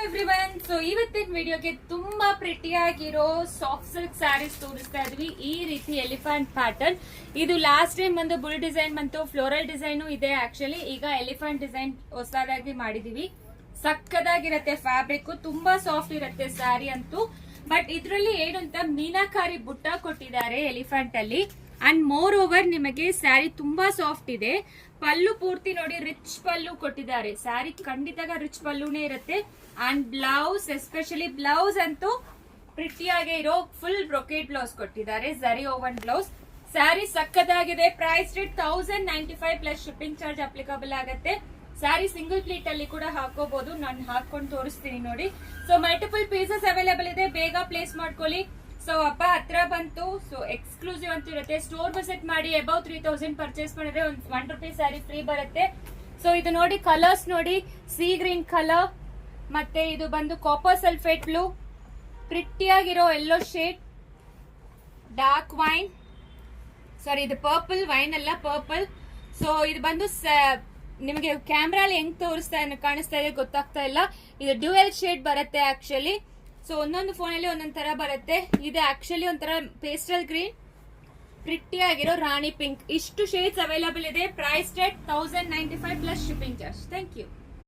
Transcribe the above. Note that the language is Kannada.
ಎವ್ರಿವನ್, ಸೊ ಇವತ್ತಿನ ವಿಡಿಯೋಗೆ ತುಂಬಾ ಪ್ರಿಟಿಯಾಗಿರೋ ಸಾಫ್ಟ್ ಸಿಲ್ಕ್ ಸ್ಯಾರೀಸ್ ತೋರಿಸ್ತಾ ಇದ್ವಿ. ಈ ರೀತಿ ಎಲಿಫೆಂಟ್ ಪ್ಯಾಟರ್ನ್. ಇದು ಲಾಸ್ಟ್ ಟೈಮ್ ಬಂದು ಬುಲ್ ಡಿಸೈನ್ ಬಂತು, ಫ್ಲೋರಲ್ ಡಿಸೈನು ಇದೆ. ಆಕ್ಚುಲಿ ಈಗ ಎಲಿಫೆಂಟ್ ಡಿಸೈನ್ ಹೊಸದಾಗಿ ಮಾಡಿದೀವಿ. ಸಕ್ಕದಾಗಿರತ್ತೆ, ಫ್ಯಾಬ್ರಿಕ್ ತುಂಬಾ ಸಾಫ್ಟ್ ಇರುತ್ತೆ ಸ್ಯಾರಿ ಅಂತೂ. ಬಟ್ ಇದ್ರಲ್ಲಿ ಏನು ಅಂತ ಮೀನಾಕಾರಿ ಬುಟ್ಟ ಕೊಟ್ಟಿದ್ದಾರೆ ಎಲಿಫೆಂಟ್ ಅಲ್ಲಿ. ಅಂಡ್ ಮೋರ್ ಓವರ್ ನಿಮಗೆ ಸ್ಯಾರಿ ತುಂಬಾ ಸಾಫ್ಟ್ ಇದೆ. ಪಲ್ಲು ಪೂರ್ತಿ ನೋಡಿ ರಿಚ್ ಪಲ್ಲು ಕೊಟ್ಟಿದ್ದಾರೆ. ಸ್ಯಾರಿ ಖಂಡಿತ ರಿಚ್ ಪಲ್ಲುನೇ ಇರುತ್ತೆ. ಅಂಡ್ ಬ್ಲೌಸ್, ಎಸ್ಪೆಷಲಿ ಬ್ಲೌಸ್ ಅಂತೂ ಪ್ರಿಟಿಯಾಗೆ ಇರೋ ಫುಲ್ ಬ್ರೊಕೇಟ್ ಬ್ಲೌಸ್ ಕೊಟ್ಟಿದ್ದಾರೆ, ಝರಿ ಓವನ್ ಬ್ಲೌಸ್. ಸ್ಯಾರಿ ಸಕ್ಕದಾಗಿದೆ. Price rate 1095 plus shipping charge applicable ಆಗುತ್ತೆ. ಸ್ಯಾರಿ ಸಿಂಗಲ್ ಪ್ಲೀಟ್ ಅಲ್ಲಿ ಕೂಡ ಹಾಕೋಬಹುದು. ನಾನು ಹಾಕೊಂಡು ತೋರಿಸ್ತೀನಿ ನೋಡಿ. ಸೊ ಮಲ್ಟಿಪಲ್ ಪೀಸಸ್ ಅವೈಲೇಬಲ್ ಇದೆ, ಬೇಗ ಪ್ಲೇಸ್ ಮಾಡ್ಕೊಳ್ಳಿ. ಸೊ ಹಬ್ಬ ಹತ್ರ ಬಂತು, ಸೊ ಎಕ್ಸ್ಕ್ಲೂಸಿವ್ ಅಂತ ಇರುತ್ತೆ. ಸ್ಟೋರ್ ವಿಸಿಟ್ ಮಾಡಿ. ಅಬೌವ್ 3000 ಪರ್ಚೇಸ್ ಮಾಡಿದ್ರೆ $1 ಸ್ಯಾರಿ ಫ್ರೀ ಬರುತ್ತೆ. ಸೊ ಇದು ನೋಡಿ, ಕಲರ್ಸ್ ನೋಡಿ, ಸೀ ಗ್ರೀನ್ ಕಲರ್, ಮತ್ತೆ ಇದು ಬಂದು ಕಾಪರ್ ಸಲ್ಫೇಟ್ ಬ್ಲೂ, ಪ್ರಿಟ್ಟಿಯಾಗಿರೋ yellow shade, dark wine, sorry ಇದು ಪರ್ಪಲ್, ವೈನ್ ಅಲ್ಲ ಪರ್ಪಲ್. ಸೊ ಇದು ಬಂದು ನಿಮಗೆ ಕ್ಯಾಮ್ರಾಲಿ ಹೆಂಗ್ ಕಾಣಿಸ್ತಾ ಇದೆ ಗೊತ್ತಾಗ್ತಾ ಇಲ್ಲ. ಇದು ಡ್ಯೂಯಲ್ ಶೇಡ್ ಬರುತ್ತೆ ಆಕ್ಚುಲಿ. ಸೊ ಒಂದೊಂದು ಫೋನಲ್ಲಿ ಒಂದೊಂದ್ ತರ ಬರುತ್ತೆ. ಇದು ಆಕ್ಚುಲಿ ಒಂಥರ ಪೇಸ್ಟಲ್ ಗ್ರೀನ್, ಪ್ರಿಟ್ಟಿಯಾಗಿರೋ ರಾಣಿ ಪಿಂಕ್. ಇಷ್ಟು ಶೇಡ್ಸ್ ಅವೈಲೇಬಲ್ ಇದೆ. Price rate 1095 plus shipping charge. Thank you.